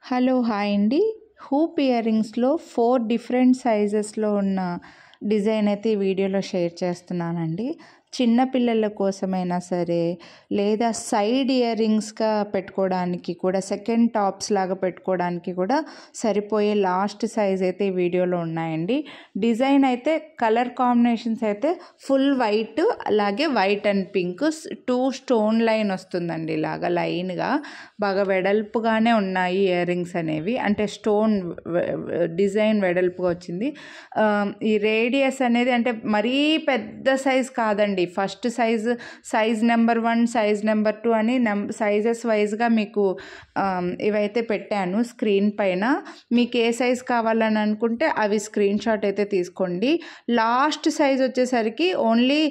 Hello hi అండి. Hoop year రింగ్స్లో 4 different సైజెస్లో ఉన్న design అయితే ఈ వీడియోలో షేర్ చేస్తున్నానండి. చిన్న పిల్లల కోసమైనా సరే, లేదా సైడ్ ఇయర్ రింగ్స్గా పెట్టుకోవడానికి కూడా, సెకండ్ టాప్స్ లాగా పెట్టుకోవడానికి కూడా సరిపోయే లాస్ట్ సైజ్ అయితే ఈ వీడియోలో ఉన్నాయండి. డిజైన్ అయితే కలర్ కాంబినేషన్స్ అయితే ఫుల్ వైట్, అలాగే white and pink 2 stone line వస్తుందండి. ఇలాగా లైన్గా బాగా వెడల్పుగానే ఉన్నాయి ఇయర్ రింగ్స్ అనేవి. అంటే స్టోన్ డిజైన్ వెడల్పుగా వచ్చింది. ఈ రేడియస్ అనేది అంటే మరీ పెద్ద సైజ్ కాదండి. First size number 1, size number 2 అని సైజెస్ వైజ్గా మీకు ఇవైతే పెట్టాను స్క్రీన్ పైన. మీకు ఏ సైజ్ కావాలని అనుకుంటే అవి స్క్రీన్ షాట్ అయితే తీసుకోండి. లాస్ట్ సైజ్ వచ్చేసరికి ఓన్లీ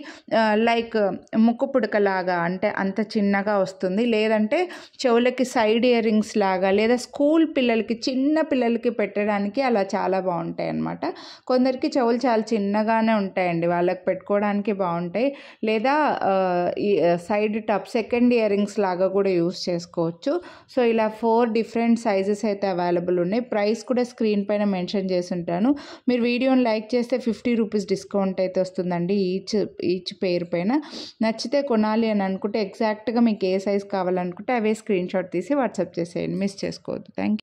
లైక్ ముక్కు పుడకలాగా, అంటే అంత చిన్నగా వస్తుంది. లేదంటే చెవులకి సైడ్ ఇయర్ రింగ్స్ లాగా, లేదా స్కూల్ పిల్లలకి, చిన్న పిల్లలకి పెట్టడానికి అలా చాలా బాగుంటాయి అన్నమాట. కొందరికి చెవులు చాలా చిన్నగానే ఉంటాయండి, వాళ్ళకి పెట్టుకోవడానికి బాగుంటాయి. లేదా ఈ side top second ear rings లాగా కూడా యూస్ చేసుకోవచ్చు. సో ఇలా 4 డిఫరెంట్ సైజెస్ అయితే అవైలబుల్ ఉన్నాయి. ప్రైస్ కూడా స్క్రీన్ పైన మెన్షన్ చేసి ఉంటాను. మీరు వీడియోని లైక్ చేస్తే 50 రూపీస్ డిస్కౌంట్ అయితే వస్తుందండి ఈచ్ పేరు పైన. నచ్చితే కొనాలి అని అనుకుంటే ఎగ్జాక్ట్గా మీకు ఏ సైజ్ కావాలనుకుంటే అవే స్క్రీన్ షాట్ తీసి వాట్సాప్ చేసేయండి. మిస్ చేసుకోవద్దు. Thank you.